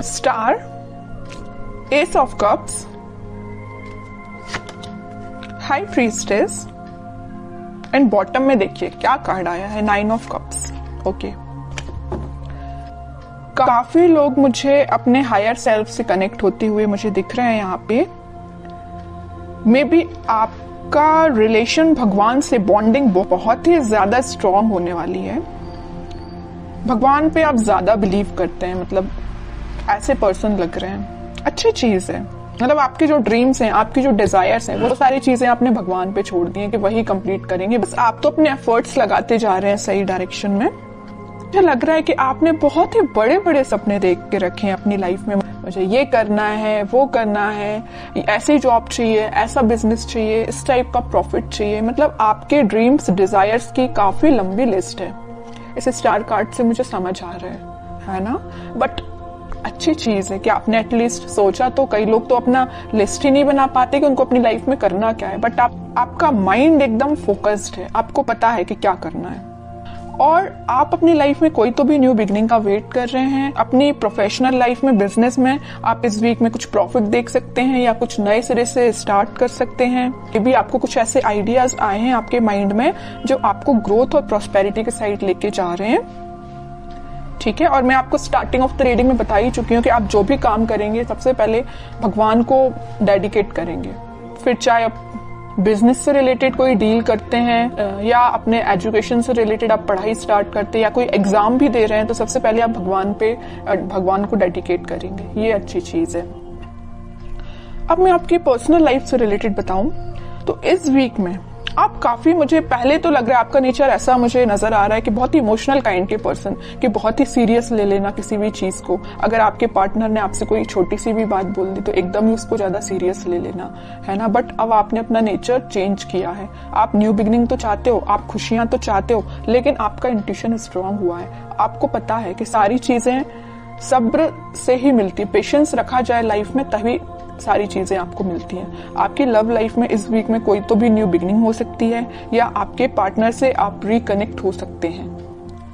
Star, S of cups, high priestess and bottom में देखिए क्या कार्ड आया है, 9 ऑफ कप्स। ओके, काफी लोग मुझे अपने हायर सेल्फ से कनेक्ट होते हुए मुझे दिख रहे हैं यहाँ पे। मे बी आपका रिलेशन भगवान से बॉन्डिंग बहुत ही ज्यादा स्ट्रांग होने वाली है। भगवान पे आप ज्यादा बिलीव करते हैं, मतलब ऐसे पर्सन लग रहे हैं। अच्छी चीज है, मतलब आपके जो ड्रीम्स हैं, आपकी जो डिजायर्स हैं, वो सारी चीजें आपने भगवान पे छोड़ दी हैं कि वही कंप्लीट करेंगे। बस आप तो अपने एफर्ट्स लगाते जा रहे हैं सही डायरेक्शन में। मुझे लग रहा है कि आपने बहुत ही बड़े बड़े सपने देख के रखे हैं अपनी लाइफ में। मुझे ये करना है, वो करना है, ऐसी जॉब चाहिए, ऐसा बिजनेस चाहिए, इस टाइप का प्रॉफिट चाहिए। मतलब आपके ड्रीम्स, डिजायर्स की काफी लंबी लिस्ट है। इस स्टार कार्ड से मुझे समझ आ रहा है ना। बट अच्छी चीज है कि आपने एटलीस्ट सोचा। तो कई लोग तो अपना लिस्ट ही नहीं बना पाते कि उनको अपनी लाइफ में करना क्या है। बट आपका माइंड एकदम फोकस्ड है, आपको पता है कि क्या करना है। और आप अपनी लाइफ में कोई तो भी न्यू बिगनिंग का वेट कर रहे हैं। अपनी प्रोफेशनल लाइफ में, बिजनेस में आप इस वीक में कुछ प्रॉफिट देख सकते हैं या कुछ नए सिरे से स्टार्ट कर सकते हैं। ये भी आपको कुछ ऐसे आइडियाज आए हैं आपके माइंड में जो आपको ग्रोथ और प्रॉस्पेरिटी के साइड लेके जा रहे हैं। ठीक है, और मैं आपको स्टार्टिंग ऑफ द रीडिंग में बता ही चुकी हूँ कि आप जो भी काम करेंगे सबसे पहले भगवान को डेडिकेट करेंगे। फिर चाहे आप बिजनेस से रिलेटेड कोई डील करते हैं या अपने एजुकेशन से रिलेटेड आप पढ़ाई स्टार्ट करते हैं या कोई एग्जाम भी दे रहे हैं, तो सबसे पहले आप भगवान को डेडिकेट करेंगे। ये अच्छी चीज है। अब मैं आपकी पर्सनल लाइफ से रिलेटेड बताऊं तो इस वीक में आप काफी, मुझे पहले तो लग रहा है आपका नेचर ऐसा मुझे नजर आ रहा है कि बहुत ही इमोशनल काइंड के पर्सन, कि बहुत ही सीरियस ले लेना किसी भी चीज को। अगर आपके पार्टनर ने आपसे कोई छोटी सी भी बात बोल दी तो एकदम ही उसको ज्यादा सीरियस ले लेना, है ना। बट अब आपने अपना नेचर चेंज किया है। आप न्यू बिगनिंग तो चाहते हो, आप खुशियां तो चाहते हो, लेकिन आपका इंट्यूशन स्ट्रांग हुआ है। आपको पता है कि सारी चीजें सब्र से ही मिलती है। पेशेंस रखा जाए लाइफ में तभी सारी चीजें आपको मिलती हैं। आपकी लव लाइफ में इस वीक में कोई तो भी न्यू बिगनिंग हो सकती है या आपके पार्टनर से आप रिकनेक्ट हो सकते हैं।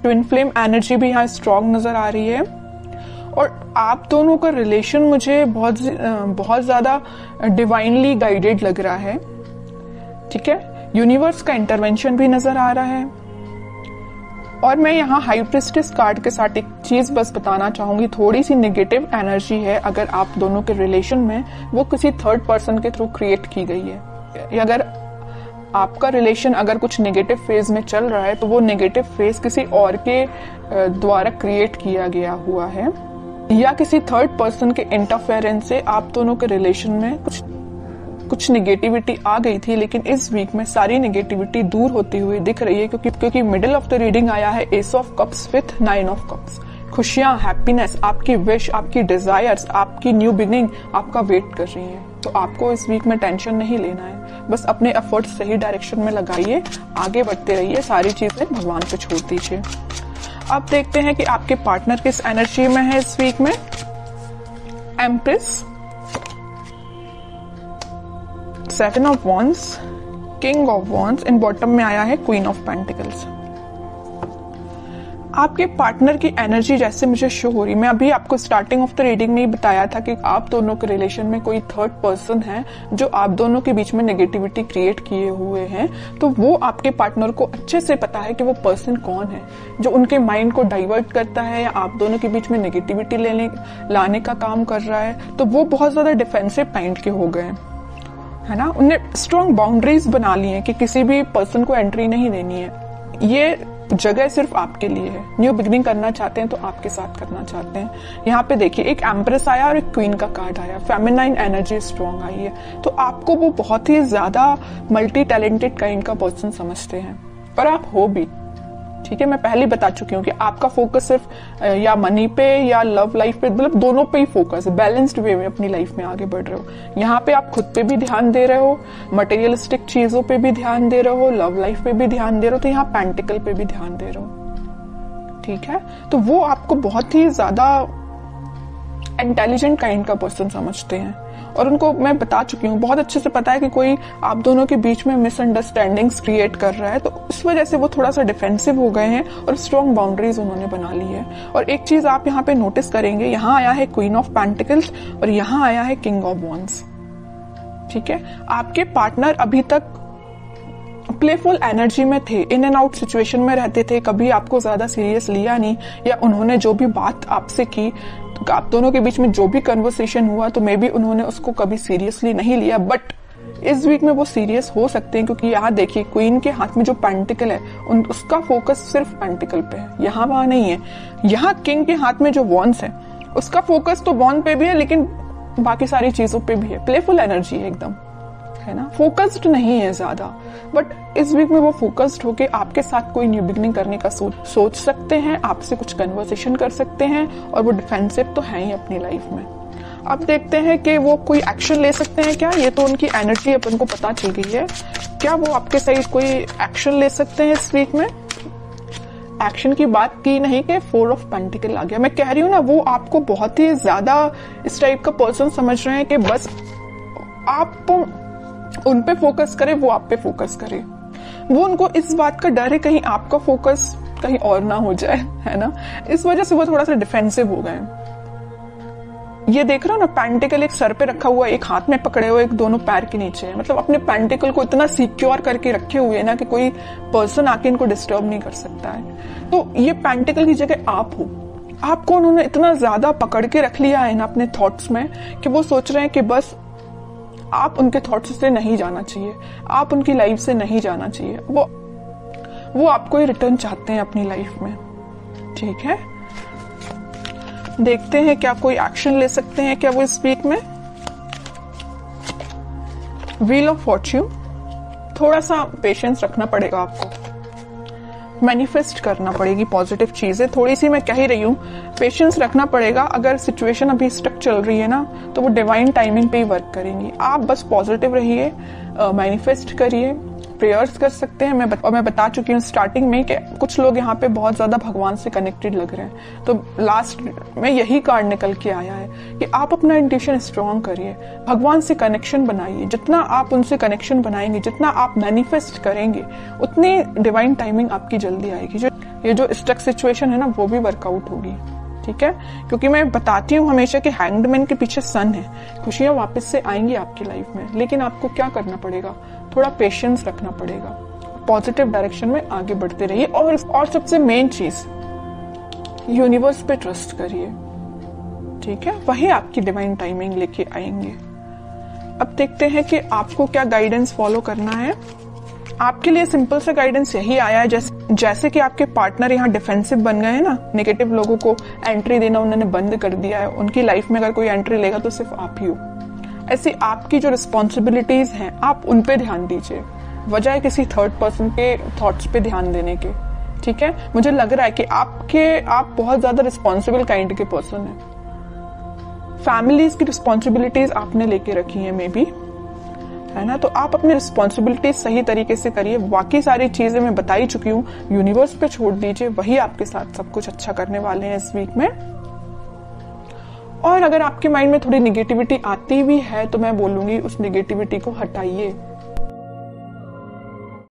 ट्विन फ्लेम एनर्जी भी यहाँ स्ट्रांग नजर आ रही है और आप दोनों का रिलेशन मुझे बहुत ज्यादा डिवाइनली गाइडेड लग रहा है। ठीक है, यूनिवर्स का इंटरवेंशन भी नजर आ रहा है। और मैं यहाँ हाई प्रीस्टेस कार्ड के साथ एक चीज बस बताना चाहूंगी, थोड़ी सी नेगेटिव एनर्जी है अगर आप दोनों के रिलेशन में, वो किसी थर्ड पर्सन के थ्रू क्रिएट की गई है। अगर आपका रिलेशन अगर कुछ नेगेटिव फेज में चल रहा है तो वो नेगेटिव फेज किसी और के द्वारा क्रिएट किया गया हुआ है या किसी थर्ड पर्सन के इंटरफेरेंस से आप दोनों के रिलेशन में कुछ नेगेटिविटी आ गई थी। लेकिन इस वीक में सारी नेगेटिविटी दूर होती हुई दिख रही है क्योंकि मिडिल ऑफ द रीडिंग आया है S of cups with 9 of cups. खुशियां, हैप्पीनेस, आपकी विश, आपकी डिजायर्स, आपकी न्यू बिगनिंग आपका वेट कर रही है। तो आपको इस वीक में टेंशन नहीं लेना है, बस अपने एफर्ट्स सही डायरेक्शन में लगाइए, आगे बढ़ते रहिए, सारी चीजें भगवान पे छोड़ दीजिए। अब देखते हैं कि आपके पार्टनर किस एनर्जी में है इस वीक में। Empress, 7 of wands, king of wands and bottom में आया है क्वीन ऑफ पेंटिकल्स। आपके पार्टनर की एनर्जी जैसे मुझे शो हो रही, मैं अभी आपको स्टार्टिंग ऑफ द रीडिंग में ही बताया था कि आप दोनों के रिलेशन में कोई थर्ड पर्सन है जो आप दोनों के बीच में नेगेटिविटी क्रिएट किए हुए हैं। तो वो आपके पार्टनर को अच्छे से पता है कि वो पर्सन कौन है जो उनके माइंड को डाइवर्ट करता है या आप दोनों के बीच में नेगेटिविटी लाने का काम कर रहा है। तो वो बहुत ज्यादा डिफेंसिव काइंड के हो गए, है ना। उन्हें स्ट्रॉन्ग बाउंड्रीज बना ली है कि किसी भी पर्सन को एंट्री नहीं देनी है। ये जगह सिर्फ आपके लिए है। न्यू बिगनिंग करना चाहते हैं तो आपके साथ करना चाहते हैं। यहाँ पे देखिए एक एम्प्रेस आया और एक क्वीन का कार्ड आया, फेमिनाइन एनर्जी स्ट्रॉन्ग आई है। तो आपको वो बहुत ही ज्यादा मल्टी टैलेंटेड काइंड का पर्सन समझते हैं, पर आप हो भी। ठीक है, मैं पहले बता चुकी हूँ कि आपका फोकस सिर्फ या मनी पे या लव लाइफ पे, मतलब दोनों पे ही फोकस है। बैलेंस्ड वे में अपनी लाइफ में आगे बढ़ रहे हो। यहाँ पे आप खुद पे भी ध्यान दे रहे हो, मटेरियलिस्टिक चीजों पे भी ध्यान दे रहे हो, लव लाइफ पे भी ध्यान दे रहे हो, तो यहाँ पेंटिकल पे भी ध्यान दे रहे हो। ठीक है, तो वो आपको बहुत ही ज्यादा इंटेलिजेंट काइंड का पर्सन समझते हैं और उनको मैं बता चुकी हूँ, बहुत अच्छे से पता है कि कोई आप दोनों के बीच में मिसअंडरस्टैंडिंग्स क्रिएट कर रहा है, तो इस वजह से वो थोड़ा सा डिफेंसिव हो गए हैं और स्ट्रॉन्ग बाउंड्रीज उन्होंने बना ली है। और एक चीज आप यहाँ पे नोटिस करेंगे, यहाँ आया है क्वीन ऑफ पेंटिकल्स और यहाँ आया है किंग ऑफ वॉन्ड्स। ठीक है, आपके पार्टनर अभी तक प्लेफुल एनर्जी में थे, इन एंड आउट सिचुएशन में रहते थे, कभी आपको ज्यादा सीरियस लिया नहीं, या उन्होंने जो भी बात आपसे की, तो आप दोनों के बीच में जो भी कन्वर्सेशन हुआ तो मे बी उन्होंने उसको कभी सीरियसली नहीं लिया। बट इस वीक में वो सीरियस हो सकते हैं, क्योंकि यहाँ देखिए क्वीन के हाथ में जो पेंटिकल है उसका फोकस सिर्फ पेंटिकल पे है, यहाँ वहां नहीं है। यहाँ किंग के हाथ में जो वॉन्ड्स है उसका फोकस तो वॉन्ड पे भी है, लेकिन बाकी सारी चीजों पे भी है। प्लेफुल एनर्जी है एकदम, है ना, फोकस्ड नहीं है ज्यादा। बट इस वीक में वो फोकस्ड होके आपके साथ कोई न्यू बिगनिंग करने का सोच सकते हैं, आपसे कुछ कन्वर्सेशन कर सकते हैं, और वो डिफेंसिव तो है ही अपनी लाइफ में। अब देखते हैं कि वो कोई एक्शन ले सकते हैं क्या। ये तो उनकी एनर्जी अपन को पता चल गई है, क्या वो आपके साइड कोई एक्शन ले सकते हैं इस वीक में। एक्शन की बात की नहीं कि 4 ऑफ पेंटिकल आ गया। मैं कह रही हूँ ना, वो आपको बहुत ही ज्यादा इस टाइप का पर्सन समझ रहे हैं कि बस आप उन पे फोकस करें, वो आप पे फोकस करें। वो उनको इस बात का डर है कहीं आपका फोकस कहीं और ना हो जाए, है ना, इस वजह से वो थोड़ा सा डिफेंसिव हो गए। ये देख रहे हो ना, पेंटिकल एक सर पे रखा हुआ, एक हाथ में पकड़े हुए, एक दोनों पैर के नीचे है। मतलब अपने पेंटिकल को इतना सिक्योर करके रखे हुए है ना कि कोई पर्सन आके इनको डिस्टर्ब नहीं कर सकता है। तो ये पेंटिकल की जगह आप हो, आपको उन्होंने इतना ज्यादा पकड़ के रख लिया है ना अपने थॉट्स में कि वो सोच रहे हैं कि बस आप उनके थॉट्स से नहीं जाना चाहिए, आप उनकी लाइफ से नहीं जाना चाहिए। वो आपको ही रिटर्न चाहते हैं अपनी लाइफ में। ठीक है, देखते हैं क्या कोई एक्शन ले सकते हैं क्या वो इस वीक में। व्हील ऑफ फॉर्च्यून, थोड़ा सा पेशेंस रखना पड़ेगा आपको, मैनिफेस्ट करना पड़ेगी पॉजिटिव चीजें। थोड़ी सी मैं कह ही रही हूँ, पेशेंस रखना पड़ेगा। अगर सिचुएशन अभी स्टक चल रही है ना, तो वो डिवाइन टाइमिंग पे ही वर्क करेंगी। आप बस पॉजिटिव रहिए, मैनिफेस्ट करिए, प्रेयर्स कर सकते हैं। मैं बता चुकी हूँ स्टार्टिंग में कि कुछ लोग यहाँ पे बहुत ज्यादा भगवान से कनेक्टेड लग रहे हैं, तो लास्ट में यही कार्ड निकल के आया है कि आप अपना इंट्यूशन स्ट्रॉन्ग करिए, भगवान से कनेक्शन बनाइए। जितना आप उनसे कनेक्शन बनाएंगे, जितना आप मैनिफेस्ट करेंगे, उतनी डिवाइन टाइमिंग आपकी जल्दी आएगी। ये जो स्टक सिचुएशन है ना, वो भी वर्कआउट होगी। ठीक है, क्योंकि मैं बताती हूँ हमेशा कि हैंग्ड मैन के पीछे सन है, खुशियां वापस से आएंगी आपकी लाइफ में, लेकिन आपको क्या करना पड़ेगा, थोड़ा पेशेंस रखना पड़ेगा, पॉजिटिव डायरेक्शन में आगे बढ़ते रहिए। और सबसे मेन चीज, यूनिवर्स पे ट्रस्ट करिए। ठीक है, वही आपकी डिवाइन टाइमिंग लेके आएंगे। अब देखते हैं कि आपको क्या गाइडेंस फॉलो करना है। आपके लिए सिंपल सा गाइडेंस यही आया है, जैसे कि आपके पार्टनर यहाँ डिफेंसिव बन गए हैं ना, नेगेटिव लोगों को एंट्री देना उन्होंने बंद कर दिया है, उनकी लाइफ में अगर कोई एंट्री लेगा तो सिर्फ आप ही हो। ऐसे आपकी जो रिस्पॉन्सिबिलिटीज हैं आप उन पे ध्यान दीजिए, बजाय किसी थर्ड पर्सन के थॉट्स पे ध्यान देने के। ठीक है, मुझे लग रहा है कि आप बहुत ज्यादा रिस्पॉन्सिबल काइंड के पर्सन हैं। फैमिलीज की रिस्पॉन्सिबिलिटीज आपने लेके रखी है मे बी, है ना, तो आप अपनी रिस्पॉन्सिबिलिटीज सही तरीके से करिए। बाकी सारी चीजें मैं बता ही चुकी हूँ, यूनिवर्स पे छोड़ दीजिए, वही आपके साथ सब कुछ अच्छा करने वाले हैं इस वीक में। और अगर आपके माइंड में थोड़ी निगेटिविटी आती भी है तो मैं बोलूंगी उस निगेटिविटी को हटाइए,